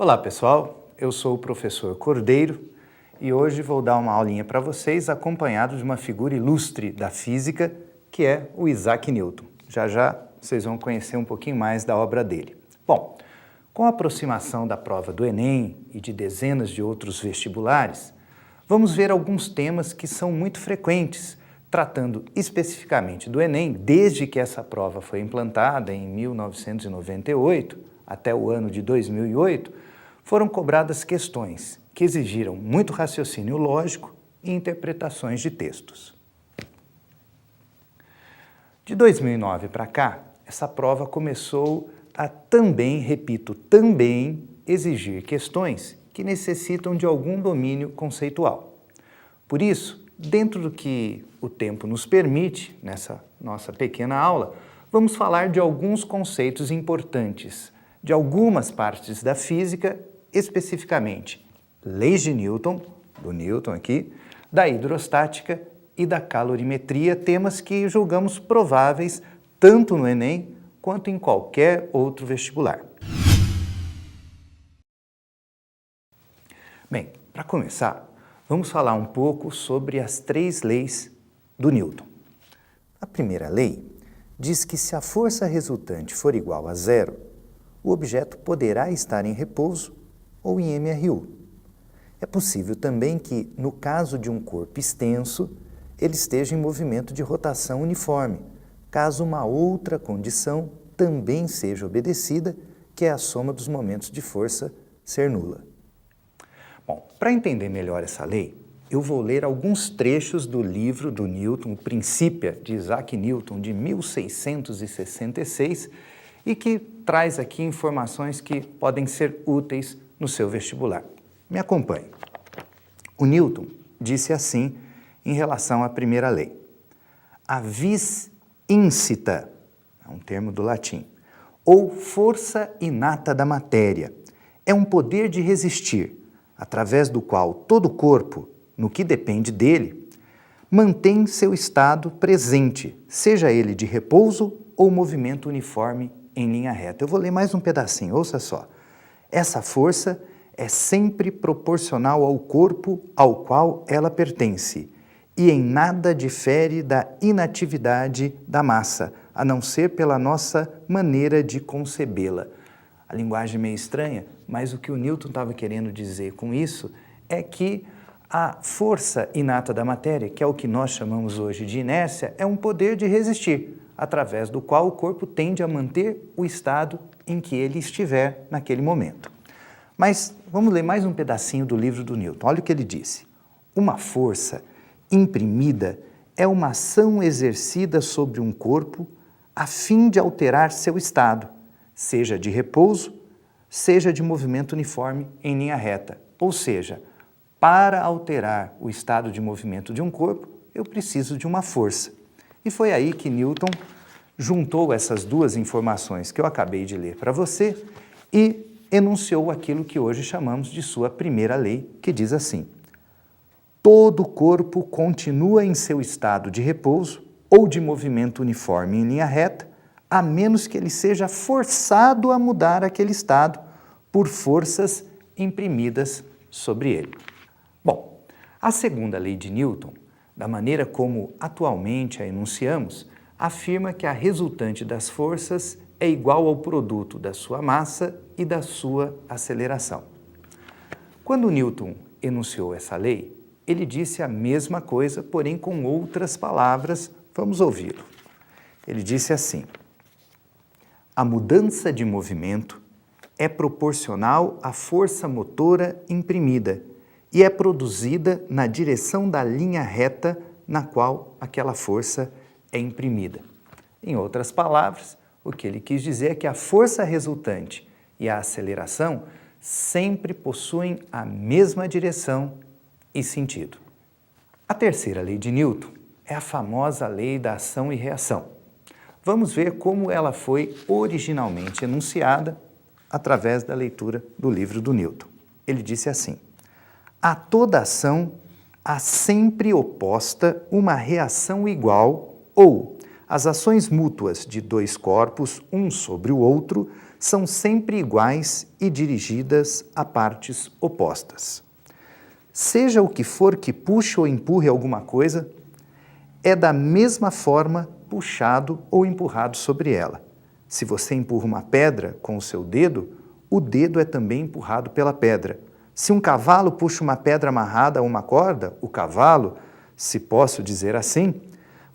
Olá pessoal, eu sou o professor Cordeiro e hoje vou dar uma aulinha para vocês acompanhado de uma figura ilustre da física que é o Isaac Newton. Já já vocês vão conhecer um pouquinho mais da obra dele. Bom, com a aproximação da prova do Enem e de dezenas de outros vestibulares, vamos ver alguns temas que são muito frequentes, tratando especificamente do Enem desde que essa prova foi implantada em 1998 até o ano de 2008, foram cobradas questões que exigiram muito raciocínio lógico e interpretações de textos. De 2009 para cá, essa prova começou a também, repito, também exigir questões que necessitam de algum domínio conceitual. Por isso, dentro do que o tempo nos permite, nessa nossa pequena aula, vamos falar de alguns conceitos importantes, de algumas partes da física, especificamente leis de Newton, do Newton aqui, da hidrostática e da calorimetria, temas que julgamos prováveis tanto no Enem quanto em qualquer outro vestibular. Bem, para começar, vamos falar um pouco sobre as 3 leis do Newton. A primeira lei diz que se a força resultante for igual a zero, o objeto poderá estar em repouso ou em MRU. É possível também que, no caso de um corpo extenso, ele esteja em movimento de rotação uniforme, caso uma outra condição também seja obedecida, que é a soma dos momentos de força ser nula. Bom, para entender melhor essa lei, eu vou ler alguns trechos do livro do Newton, o Principia, de Isaac Newton, de 1666, e que traz aqui informações que podem ser úteis no seu vestibular. Me acompanhe. O Newton disse assim em relação à primeira lei: a vis incita, é um termo do latim, ou força inata da matéria, é um poder de resistir, através do qual todo corpo, no que depende dele, mantém seu estado presente, seja ele de repouso ou movimento uniforme em linha reta. Eu vou ler mais um pedacinho, ouça só. Essa força é sempre proporcional ao corpo ao qual ela pertence e em nada difere da inatividade da massa, a não ser pela nossa maneira de concebê-la. A linguagem é meio estranha, mas o que o Newton estava querendo dizer com isso é que a força inata da matéria, que é o que nós chamamos hoje de inércia, é um poder de resistir, através do qual o corpo tende a manter o estado em que ele estiver naquele momento. Mas vamos ler mais um pedacinho do livro do Newton. Olha o que ele disse. Uma força imprimida é uma ação exercida sobre um corpo a fim de alterar seu estado, seja de repouso, seja de movimento uniforme em linha reta. Ou seja, para alterar o estado de movimento de um corpo, eu preciso de uma força. E foi aí que Newton juntou essas duas informações que eu acabei de ler para você e enunciou aquilo que hoje chamamos de sua primeira lei, que diz assim: todo corpo continua em seu estado de repouso ou de movimento uniforme em linha reta, a menos que ele seja forçado a mudar aquele estado por forças imprimidas sobre ele. Bom, a segunda lei de Newton, da maneira como atualmente a enunciamos, afirma que a resultante das forças é igual ao produto da sua massa e da sua aceleração. Quando Newton enunciou essa lei, ele disse a mesma coisa, porém com outras palavras. Vamos ouvi-lo. Ele disse assim: a mudança de movimento é proporcional à força motora imprimida e é produzida na direção da linha reta na qual aquela força é imprimida. Em outras palavras, o que ele quis dizer é que a força resultante e a aceleração sempre possuem a mesma direção e sentido. A terceira lei de Newton é a famosa lei da ação e reação. Vamos ver como ela foi originalmente enunciada através da leitura do livro do Newton. Ele disse assim: a toda ação há sempre oposta uma reação igual ou as ações mútuas de dois corpos, um sobre o outro, são sempre iguais e dirigidas a partes opostas. Seja o que for que puxe ou empurre alguma coisa, é da mesma forma puxado ou empurrado sobre ela. Se você empurra uma pedra com o seu dedo, o dedo é também empurrado pela pedra. Se um cavalo puxa uma pedra amarrada a uma corda, o cavalo, se posso dizer assim,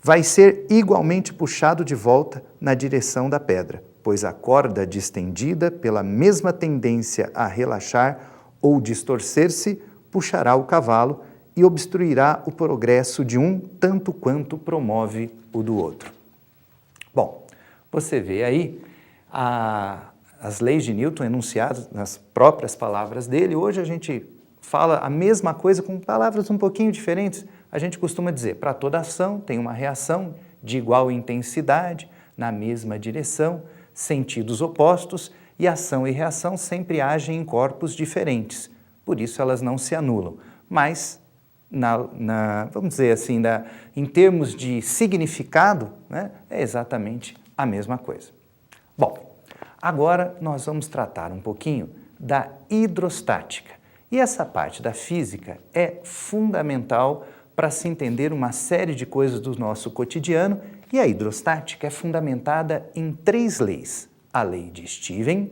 vai ser igualmente puxado de volta na direção da pedra, pois a corda distendida, pela mesma tendência a relaxar ou distorcer-se, puxará o cavalo e obstruirá o progresso de um tanto quanto promove o do outro. Bom, você vê aí as leis de Newton enunciadas nas próprias palavras dele. Hoje a gente fala a mesma coisa com palavras um pouquinho diferentes. A gente costuma dizer, para toda ação tem uma reação de igual intensidade, na mesma direção, sentidos opostos, e ação e reação sempre agem em corpos diferentes. Por isso elas não se anulam. Mas, vamos dizer assim, em termos de significado, né, é exatamente a mesma coisa. Bom, agora nós vamos tratar um pouquinho da hidrostática. E essa parte da física é fundamental para se entender uma série de coisas do nosso cotidiano, e a hidrostática é fundamentada em 3 leis: a lei de Stephen,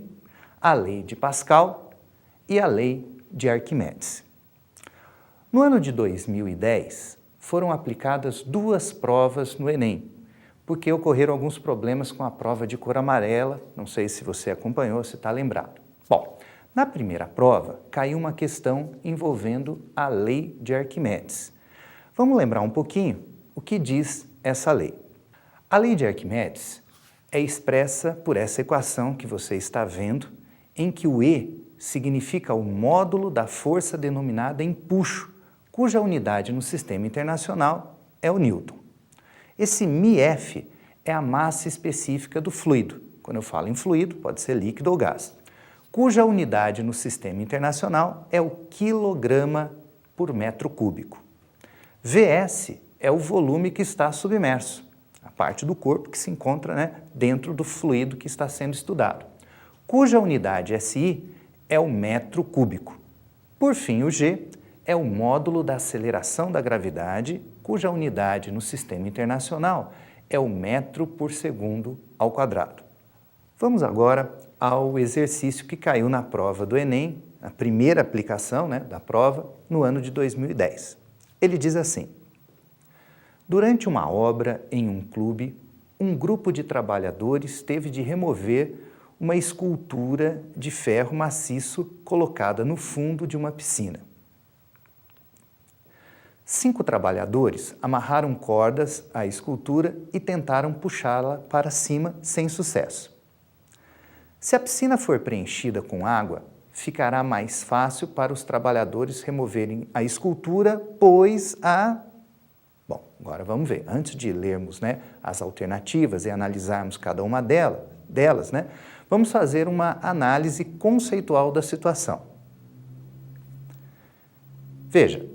a lei de Pascal e a lei de Arquimedes. No ano de 2010, foram aplicadas 2 provas no Enem, porque ocorreram alguns problemas com a prova de cor amarela, não sei se você acompanhou, se está lembrado. Bom, na primeira prova, caiu uma questão envolvendo a lei de Arquimedes. Vamos lembrar um pouquinho o que diz essa lei. A lei de Arquimedes é expressa por essa equação que você está vendo, em que o E significa o módulo da força denominada empuxo, cuja unidade no sistema internacional é o Newton. Esse μF é a massa específica do fluido. Quando eu falo em fluido, pode ser líquido ou gás, cuja unidade no sistema internacional é o quilograma por metro cúbico. Vs é o volume que está submerso, a parte do corpo que se encontra, dentro do fluido que está sendo estudado, cuja unidade SI é o metro cúbico. Por fim, o G é o módulo da aceleração da gravidade, cuja unidade no sistema internacional é o metro por segundo ao quadrado. Vamos agora ao exercício que caiu na prova do Enem, a primeira aplicação da prova, no ano de 2010. Ele diz assim: durante uma obra em um clube, um grupo de trabalhadores teve de remover uma escultura de ferro maciço colocada no fundo de uma piscina. 5 trabalhadores amarraram cordas à escultura e tentaram puxá-la para cima sem sucesso. Se a piscina for preenchida com água, ficará mais fácil para os trabalhadores removerem a escultura, pois a... Bom, agora vamos ver. Antes de lermos as alternativas e analisarmos cada uma delas, vamos fazer uma análise conceitual da situação. Veja,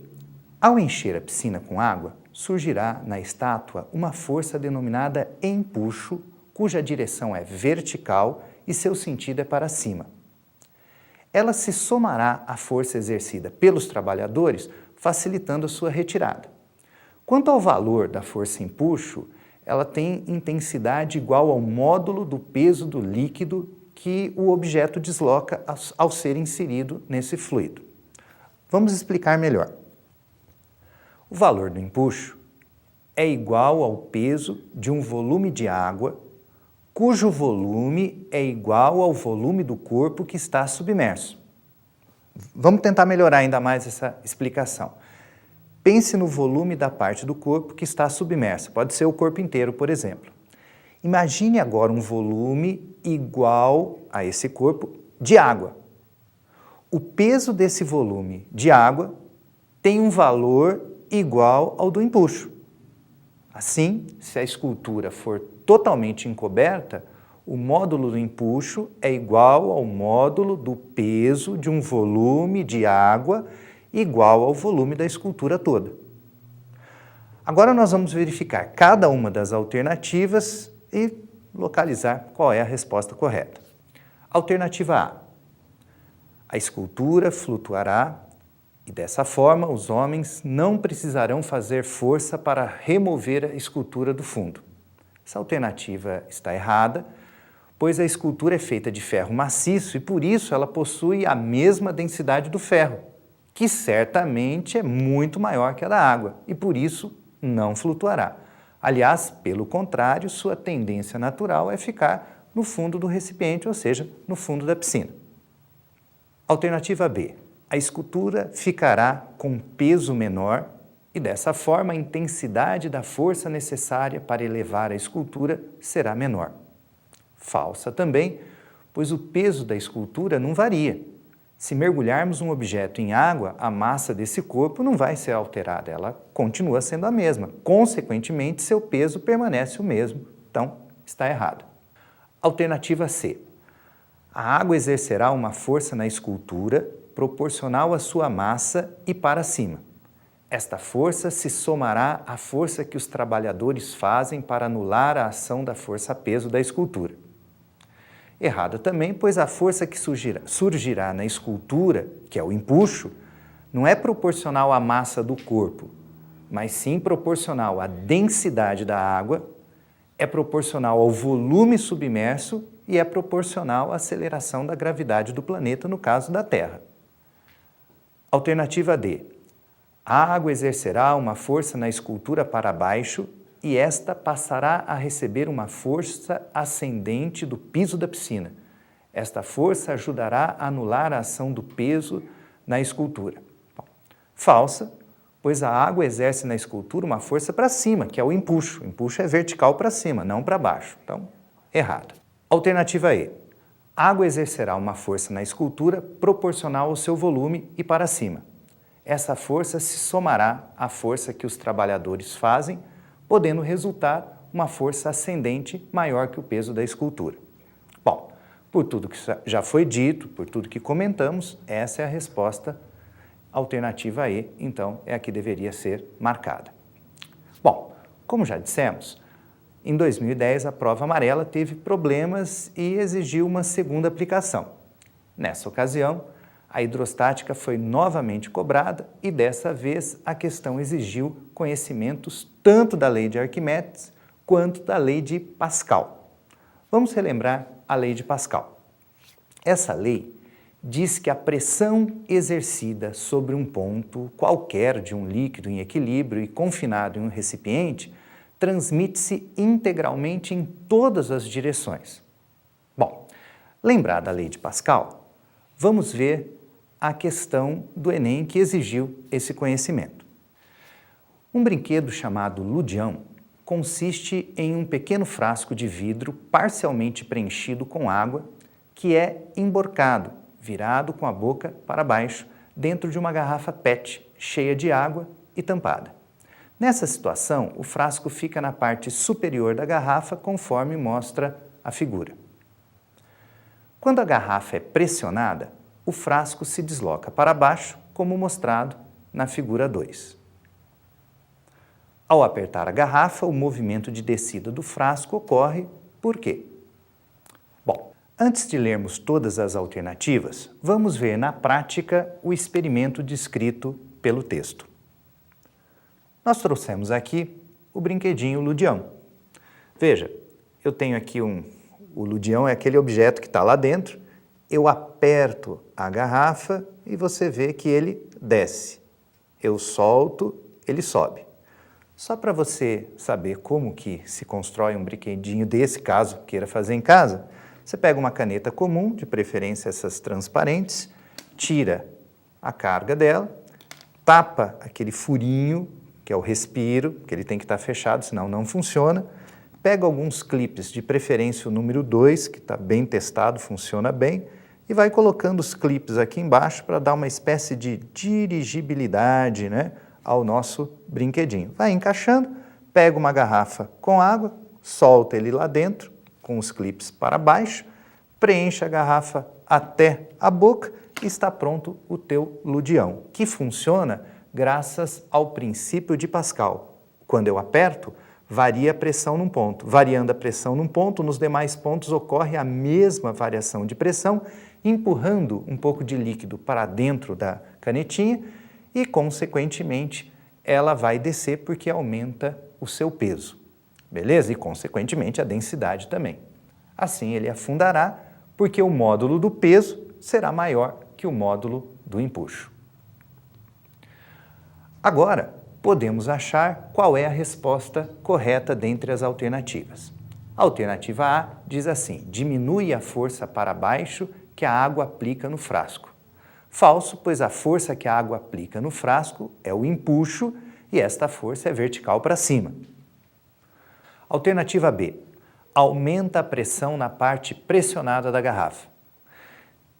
ao encher a piscina com água, surgirá na estátua uma força denominada empuxo, cuja direção é vertical e seu sentido é para cima. Ela se somará à força exercida pelos trabalhadores, facilitando a sua retirada. Quanto ao valor da força empuxo, ela tem intensidade igual ao módulo do peso do líquido que o objeto desloca ao ser inserido nesse fluido. Vamos explicar melhor. O valor do empuxo é igual ao peso de um volume de água, cujo volume é igual ao volume do corpo que está submerso. Vamos tentar melhorar ainda mais essa explicação. Pense no volume da parte do corpo que está submersa. Pode ser o corpo inteiro, por exemplo. Imagine agora um volume igual a esse corpo de água. O peso desse volume de água tem um valor igual ao do empuxo. Assim, se a escultura for totalmente encoberta, o módulo do empuxo é igual ao módulo do peso de um volume de água igual ao volume da escultura toda. Agora nós vamos verificar cada uma das alternativas e localizar qual é a resposta correta. Alternativa A. A escultura flutuará e, dessa forma, os homens não precisarão fazer força para remover a escultura do fundo. Essa alternativa está errada, pois a escultura é feita de ferro maciço e, por isso, ela possui a mesma densidade do ferro, que certamente é muito maior que a da água e, por isso, não flutuará. Aliás, pelo contrário, sua tendência natural é ficar no fundo do recipiente, ou seja, no fundo da piscina. Alternativa B. A escultura ficará com peso menor e, dessa forma, a intensidade da força necessária para elevar a escultura será menor. Falsa também, pois o peso da escultura não varia. Se mergulharmos um objeto em água, a massa desse corpo não vai ser alterada, ela continua sendo a mesma. Consequentemente, seu peso permanece o mesmo. Então, está errado. Alternativa C. A água exercerá uma força na escultura proporcional à sua massa e para cima. Esta força se somará à força que os trabalhadores fazem para anular a ação da força-peso da escultura. Errado também, pois a força que surgirá na escultura, que é o empuxo, não é proporcional à massa do corpo, mas sim proporcional à densidade da água, é proporcional ao volume submerso e é proporcional à aceleração da gravidade do planeta, no caso da Terra. Alternativa D. A água exercerá uma força na escultura para baixo e esta passará a receber uma força ascendente do piso da piscina. Esta força ajudará a anular a ação do peso na escultura. Falsa, pois a água exerce na escultura uma força para cima, que é o empuxo. O empuxo é vertical para cima, não para baixo. Então, errado. Alternativa E. A água exercerá uma força na escultura proporcional ao seu volume e para cima. Essa força se somará à força que os trabalhadores fazem, podendo resultar uma força ascendente maior que o peso da escultura. Bom, por tudo que já foi dito, por tudo que comentamos, essa é a resposta. Alternativa E, então, é a que deveria ser marcada. Bom, como já dissemos, em 2010 a prova amarela teve problemas e exigiu uma segunda aplicação. Nessa ocasião, a hidrostática foi novamente cobrada e dessa vez a questão exigiu conhecimentos tanto da lei de Arquimedes quanto da lei de Pascal. Vamos relembrar a lei de Pascal. Essa lei diz que a pressão exercida sobre um ponto qualquer de um líquido em equilíbrio e confinado em um recipiente transmite-se integralmente em todas as direções. Bom, lembrada a lei de Pascal, vamos ver a questão do Enem que exigiu esse conhecimento. Um brinquedo chamado ludião consiste em um pequeno frasco de vidro parcialmente preenchido com água que é emborcado, virado com a boca para baixo, dentro de uma garrafa PET cheia de água e tampada. Nessa situação, o frasco fica na parte superior da garrafa, conforme mostra a figura. Quando a garrafa é pressionada, o frasco se desloca para baixo, como mostrado na figura 2. Ao apertar a garrafa, o movimento de descida do frasco ocorre por quê? Bom, antes de lermos todas as alternativas, vamos ver na prática o experimento descrito pelo texto. Nós trouxemos aqui o brinquedinho ludião. Veja, eu tenho aqui o ludião é aquele objeto que está lá dentro, eu aperto a garrafa e você vê que ele desce. Eu solto, ele sobe. Só para você saber como que se constrói um brinquedinho desse, caso queira fazer em casa, você pega uma caneta comum, de preferência essas transparentes, tira a carga dela, tapa aquele furinho, que é o respiro, que ele tem que estar fechado, senão não funciona. Pega alguns clipes, de preferência o número 2, que está bem testado, funciona bem, e vai colocando os clipes aqui embaixo para dar uma espécie de dirigibilidade, né, ao nosso brinquedinho. Vai encaixando, pega uma garrafa com água, solta ele lá dentro, com os clipes para baixo, preenche a garrafa até a boca e está pronto o teu ludião, que funciona graças ao princípio de Pascal. Quando eu aperto, varia a pressão num ponto. Variando a pressão num ponto, nos demais pontos ocorre a mesma variação de pressão, empurrando um pouco de líquido para dentro da canetinha e, consequentemente, ela vai descer porque aumenta o seu peso. Beleza? E, consequentemente, a densidade também. Assim, ele afundará porque o módulo do peso será maior que o módulo do empuxo. Agora, podemos achar qual é a resposta correta dentre as alternativas. A alternativa A diz assim: diminui a força para baixo que a água aplica no frasco. Falso, pois a força que a água aplica no frasco é o empuxo e esta força é vertical para cima. Alternativa B: aumenta a pressão na parte pressionada da garrafa.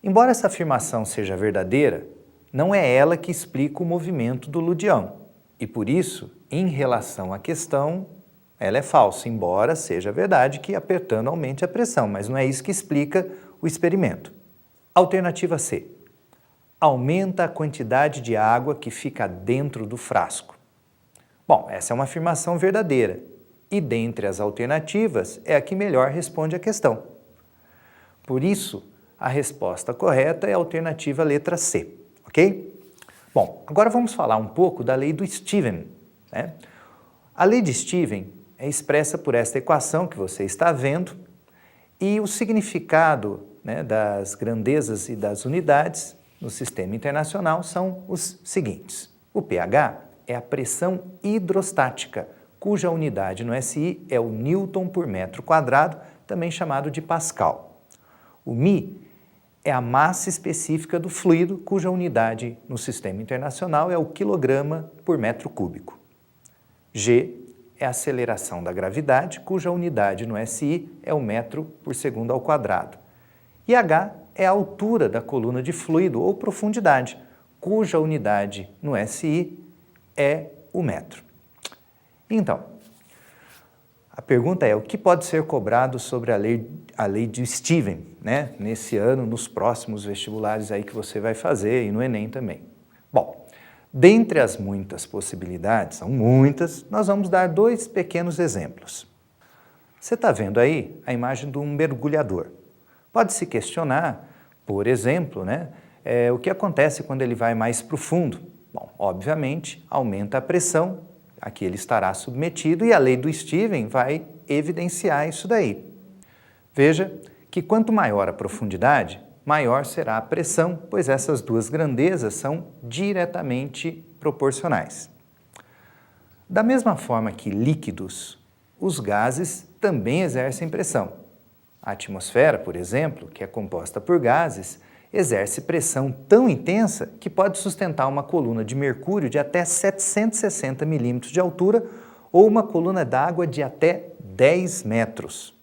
Embora essa afirmação seja verdadeira, não é ela que explica o movimento do ludião. E por isso, em relação à questão, ela é falsa, embora seja verdade que apertando aumente a pressão, mas não é isso que explica o experimento. Alternativa C: aumenta a quantidade de água que fica dentro do frasco. Bom, essa é uma afirmação verdadeira, e dentre as alternativas é a que melhor responde à questão. Por isso, a resposta correta é a alternativa letra C, ok? Bom, agora vamos falar um pouco da lei do Steven, né? A lei de Steven é expressa por esta equação que você está vendo e o significado, né, das grandezas e das unidades no sistema internacional são os seguintes. O pH é a pressão hidrostática, cuja unidade no SI é o Newton por metro quadrado, também chamado de Pascal. O Mi é a massa específica do fluido, cuja unidade no sistema internacional é o quilograma por metro cúbico. G é a aceleração da gravidade, cuja unidade no SI é o metro por segundo ao quadrado. E H é a altura da coluna de fluido ou profundidade, cuja unidade no SI é o metro. Então, a pergunta é: o que pode ser cobrado sobre a lei de Steven, né, nesse ano, nos próximos vestibulares aí que você vai fazer e no Enem também? Bom, dentre as muitas possibilidades, são muitas, nós vamos dar dois pequenos exemplos. Você está vendo aí a imagem de um mergulhador. Pode se questionar, por exemplo, né, o que acontece quando ele vai mais para o fundo? Bom, obviamente, aumenta a pressão a que ele estará submetido e a lei do Steven vai evidenciar isso daí. Veja que quanto maior a profundidade, maior será a pressão, pois essas duas grandezas são diretamente proporcionais. Da mesma forma que líquidos, os gases também exercem pressão. A atmosfera, por exemplo, que é composta por gases, exerce pressão tão intensa que pode sustentar uma coluna de mercúrio de até 760 milímetros de altura ou uma coluna d'água de até 10 metros.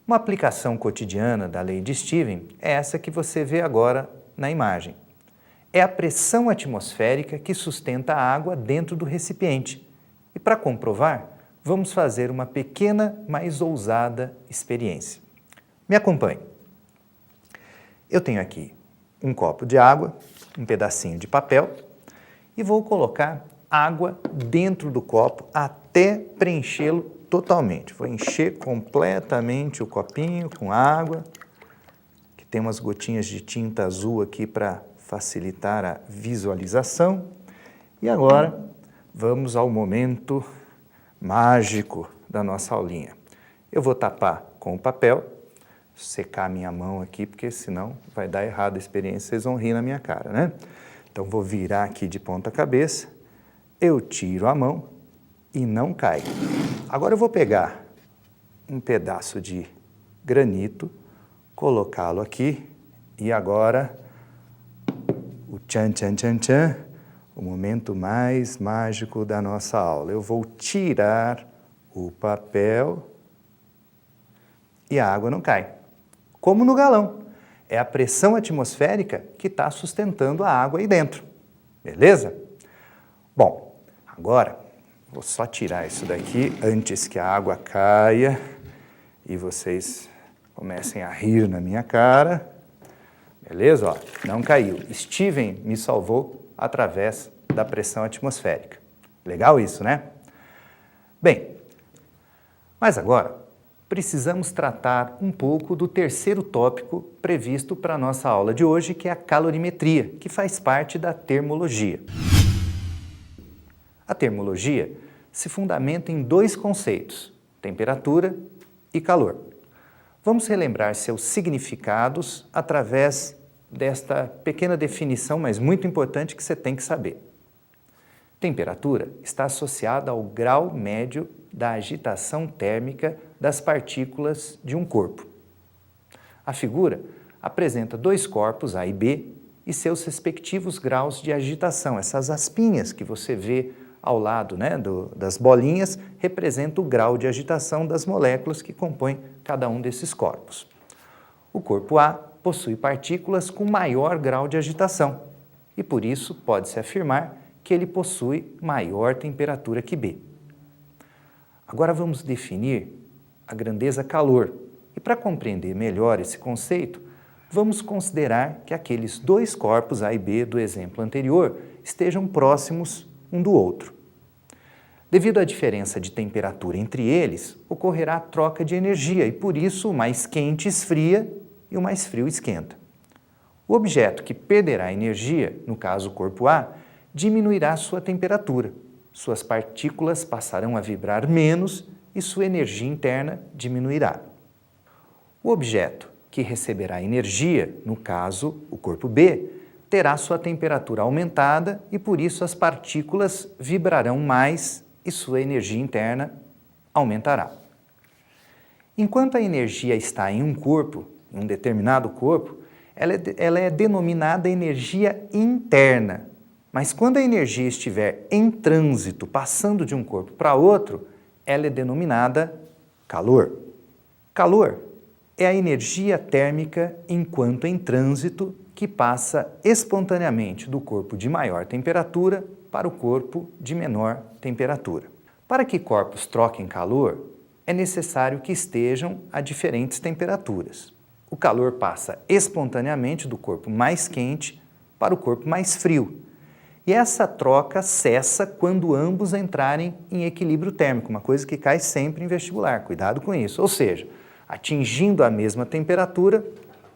Uma aplicação cotidiana da lei de Steven é essa que você vê agora na imagem. É a pressão atmosférica que sustenta a água dentro do recipiente. E para comprovar, vamos fazer uma pequena, mas ousada experiência. Me acompanhe. Eu tenho aqui um copo de água, um pedacinho de papel e vou colocar água dentro do copo até preenchê-lo totalmente. Vou encher completamente o copinho com água, que tem umas gotinhas de tinta azul aqui para facilitar a visualização. E agora vamos ao momento mágico da nossa aulinha. Eu vou tapar com o papel, secar minha mão aqui, porque senão vai dar errado a experiência, vocês vão rir na minha cara, né? Então vou virar aqui de ponta cabeça, eu tiro a mão e não cai. Agora eu vou pegar um pedaço de granito, colocá-lo aqui e agora o tchan, tchan, tchan, tchan, o momento mais mágico da nossa aula. Eu vou tirar o papel e a água não cai. Como no galão. É a pressão atmosférica que está sustentando a água aí dentro. Beleza? Bom, agora vou só tirar isso daqui antes que a água caia e vocês comecem a rir na minha cara. Beleza? Ó, não caiu. Steven me salvou através da pressão atmosférica. Legal isso, né? Bem, Mas agora, precisamos tratar um pouco do terceiro tópico previsto para a nossa aula de hoje, que é a calorimetria, que faz parte da termologia. A termologia se fundamenta em dois conceitos, temperatura e calor. Vamos relembrar seus significados através desta pequena definição, mas muito importante, que você tem que saber. Temperatura está associada ao grau médio da agitação térmica das partículas de um corpo. A figura apresenta dois corpos, A e B, e seus respectivos graus de agitação. Essas aspinhas que você vê ao lado, das bolinhas representam o grau de agitação das moléculas que compõem cada um desses corpos. O corpo A possui partículas com maior grau de agitação e, por isso, pode-se afirmar que ele possui maior temperatura que B. Agora vamos definir a grandeza calor. E para compreender melhor esse conceito, vamos considerar que aqueles dois corpos, A e B, do exemplo anterior, estejam próximos um do outro. Devido à diferença de temperatura entre eles, ocorrerá a troca de energia e, por isso, o mais quente esfria e o mais frio esquenta. O objeto que perderá energia, no caso o corpo A, diminuirá sua temperatura. Suas partículas passarão a vibrar menos e sua energia interna diminuirá. O objeto que receberá energia, no caso o corpo B, terá sua temperatura aumentada e, por isso, as partículas vibrarão mais e sua energia interna aumentará. Enquanto a energia está em um corpo, em um determinado corpo, ela é denominada energia interna. Mas quando a energia estiver em trânsito, passando de um corpo para outro, ela é denominada calor. Calor é a energia térmica enquanto em trânsito que passa espontaneamente do corpo de maior temperatura para o corpo de menor temperatura. Para que corpos troquem calor, é necessário que estejam a diferentes temperaturas. O calor passa espontaneamente do corpo mais quente para o corpo mais frio. E essa troca cessa quando ambos entrarem em equilíbrio térmico, uma coisa que cai sempre em vestibular, cuidado com isso. Ou seja, atingindo a mesma temperatura,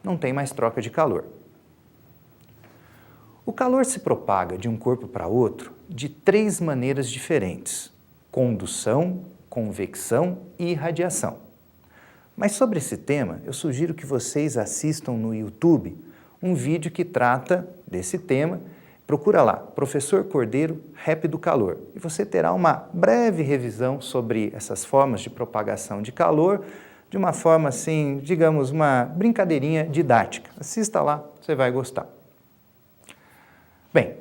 não tem mais troca de calor. O calor se propaga de um corpo para outro de três maneiras diferentes: condução, convecção e irradiação. Mas sobre esse tema, eu sugiro que vocês assistam no YouTube um vídeo que trata desse tema. Procura lá, Professor Cordeiro, Rap do Calor, e você terá uma breve revisão sobre essas formas de propagação de calor, de uma forma assim, digamos, uma brincadeirinha didática. Assista lá, você vai gostar. Bem,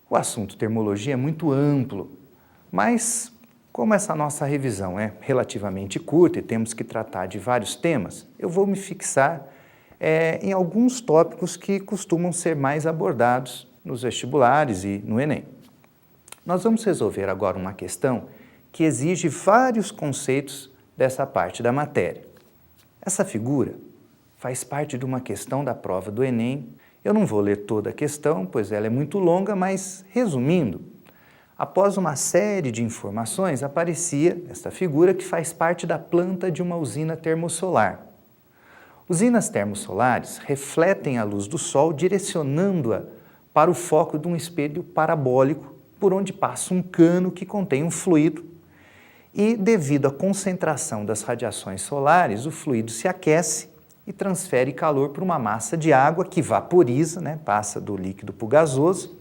o assunto termologia é muito amplo, mas como essa nossa revisão é relativamente curta e temos que tratar de vários temas, eu vou me fixar em alguns tópicos que costumam ser mais abordados nos vestibulares e no Enem. Nós vamos resolver agora uma questão que exige vários conceitos dessa parte da matéria. Essa figura faz parte de uma questão da prova do Enem. Eu não vou ler toda a questão, pois ela é muito longa, mas, resumindo, após uma série de informações, aparecia esta figura que faz parte da planta de uma usina termosolar. Usinas termosolares refletem a luz do Sol, direcionando-a para o foco de um espelho parabólico, por onde passa um cano que contém um fluido. E, devido à concentração das radiações solares, o fluido se aquece e transfere calor para uma massa de água que vaporiza, passa do líquido para o gasoso,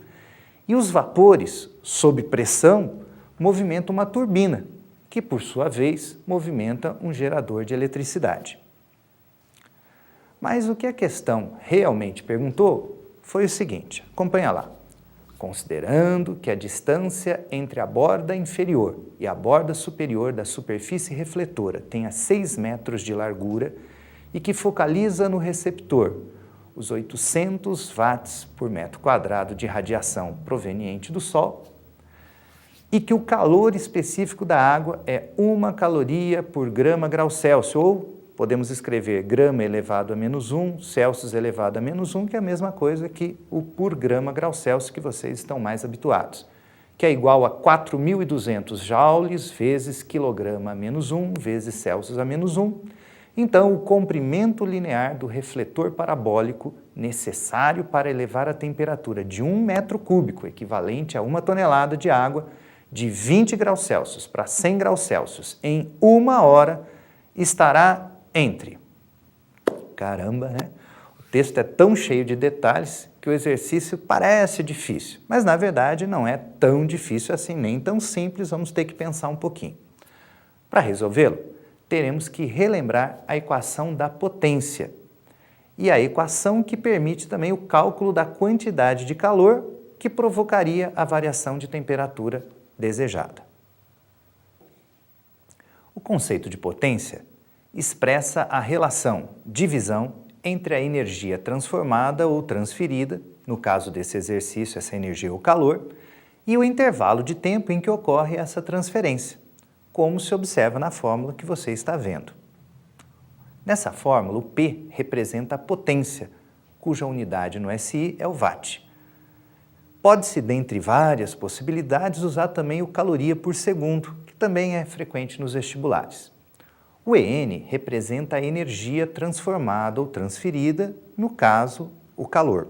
e os vapores, sob pressão, movimentam uma turbina, que, por sua vez, movimenta um gerador de eletricidade. Mas o que a questão realmente perguntou foi o seguinte, acompanha lá. Considerando que a distância entre a borda inferior e a borda superior da superfície refletora tenha 6 metros de largura e que focaliza no receptor os 800 watts por metro quadrado de radiação proveniente do Sol e que o calor específico da água é 1 caloria por grama grau Celsius, ou podemos escrever grama elevado a menos 1, Celsius elevado a menos 1, que é a mesma coisa que o por grama grau Celsius que vocês estão mais habituados, que é igual a 4.200 joules vezes quilograma a menos 1 vezes Celsius a menos 1. Então, o comprimento linear do refletor parabólico necessário para elevar a temperatura de 1 metro cúbico, equivalente a 1 tonelada de água, de 20 graus Celsius para 100 graus Celsius em 1 hora, estará entre... Caramba, né? O texto é tão cheio de detalhes que o exercício parece difícil, mas na verdade não é tão difícil assim, nem tão simples, vamos ter que pensar um pouquinho. Para resolvê-lo, teremos que relembrar a equação da potência e a equação que permite também o cálculo da quantidade de calor que provocaria a variação de temperatura desejada. O conceito de potência expressa a relação divisão entre a energia transformada ou transferida, no caso desse exercício, essa energia ou calor, e o intervalo de tempo em que ocorre essa transferência, como se observa na fórmula que você está vendo. Nessa fórmula, o P representa a potência, cuja unidade no SI é o watt. Pode-se, dentre várias possibilidades, usar também o caloria por segundo, que também é frequente nos vestibulares. O EN representa a energia transformada ou transferida, no caso, o calor,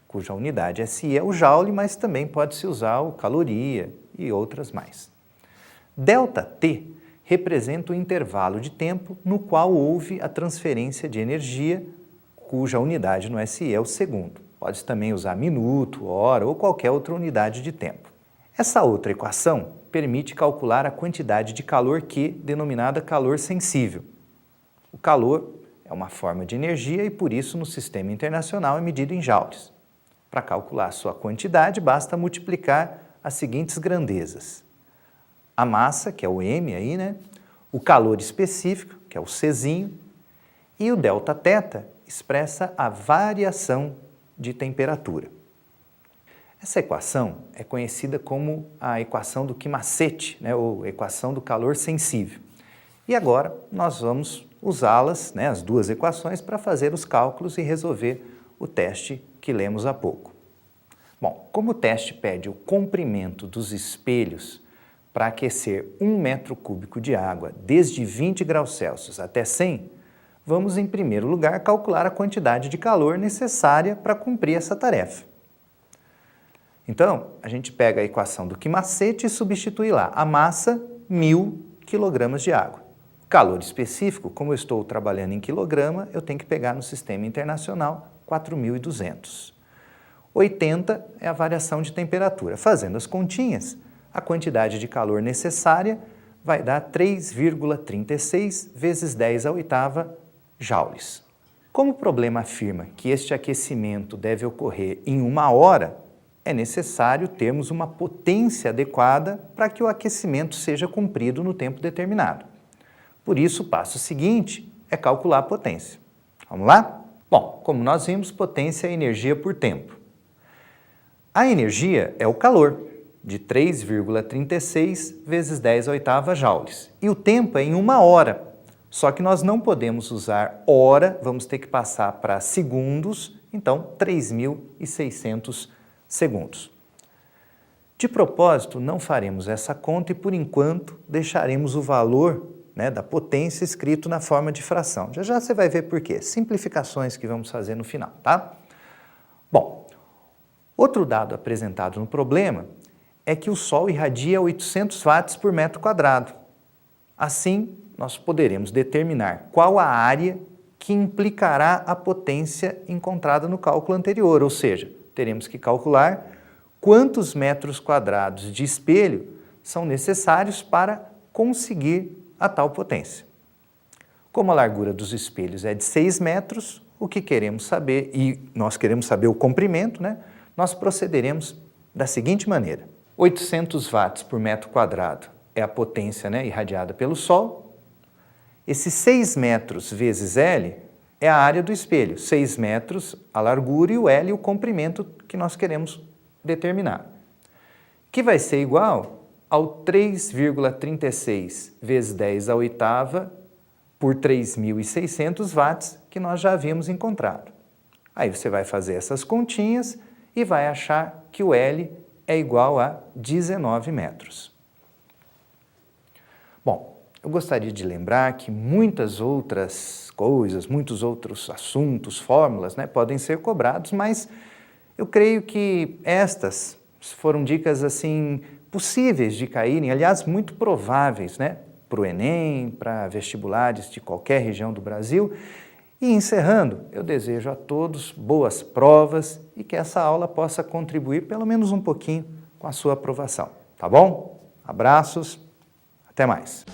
cuja unidade SI é o joule, mas também pode-se usar o caloria e outras mais. ΔT representa o intervalo de tempo no qual houve a transferência de energia, cuja unidade no SI é o segundo. Pode-se também usar minuto, hora ou qualquer outra unidade de tempo. Essa outra equação permite calcular a quantidade de calor Q, denominada calor sensível. O calor é uma forma de energia e, por isso, no sistema internacional é medido em joules. Para calcular sua quantidade, basta multiplicar as seguintes grandezas. A massa, que é o M aí, né? O calor específico, que é o Czinho, e o ΔT expressa a variação de temperatura. Essa equação é conhecida como a equação do Kmasetti, né, ou equação do calor sensível. E agora nós vamos usá-las, né, as duas equações, para fazer os cálculos e resolver o teste que lemos há pouco. Bom, como o teste pede o comprimento dos espelhos para aquecer 1 metro cúbico de água desde 20 graus Celsius até 100, vamos, em primeiro lugar, calcular a quantidade de calor necessária para cumprir essa tarefa. Então, a gente pega a equação do Kmasetti e substitui lá a massa, 1.000 kg de água. O calor específico, como eu estou trabalhando em quilograma, eu tenho que pegar no sistema internacional 4.200. 80 é a variação de temperatura. Fazendo as continhas, a quantidade de calor necessária vai dar 3,36 vezes 10 à oitava joules. Como o problema afirma que este aquecimento deve ocorrer em 1 hora, é necessário termos uma potência adequada para que o aquecimento seja cumprido no tempo determinado. Por isso, o passo seguinte é calcular a potência. Vamos lá? Bom, como nós vimos, potência é energia por tempo. A energia é o calor, de 3,36 vezes 10 à oitava joules. E o tempo é em 1 hora. Só que nós não podemos usar hora, vamos ter que passar para segundos, então 3.600 segundos. De propósito, não faremos essa conta e, por enquanto, deixaremos o valor, né, da potência escrito na forma de fração. Já já você vai ver por quê. Simplificações que vamos fazer no final, tá? Bom, outro dado apresentado no problema é que o Sol irradia 800 watts por metro quadrado. Assim, nós poderemos determinar qual a área que implicará a potência encontrada no cálculo anterior, ou seja, teremos que calcular quantos metros quadrados de espelho são necessários para conseguir a tal potência. Como a largura dos espelhos é de 6 metros, o que queremos saber, e nós queremos saber o comprimento, né? Nós procederemos da seguinte maneira. 800 watts por metro quadrado é a potência, né, irradiada pelo Sol. Esses 6 metros vezes L é a área do espelho. 6 metros a largura e o L o comprimento que nós queremos determinar. Que vai ser igual ao 3,36 vezes 10 à oitava por 3.600 watts que nós já havíamos encontrado. Aí você vai fazer essas continhas e vai achar que o L é igual a 19 metros. Bom, eu gostaria de lembrar que muitas outras coisas, muitos outros assuntos, fórmulas, podem ser cobrados, mas eu creio que estas foram dicas assim possíveis de caírem, aliás, muito prováveis, para o Enem, para vestibulares de qualquer região do Brasil. E encerrando, eu desejo a todos boas provas e que essa aula possa contribuir pelo menos um pouquinho com a sua aprovação, tá bom? Abraços, até mais!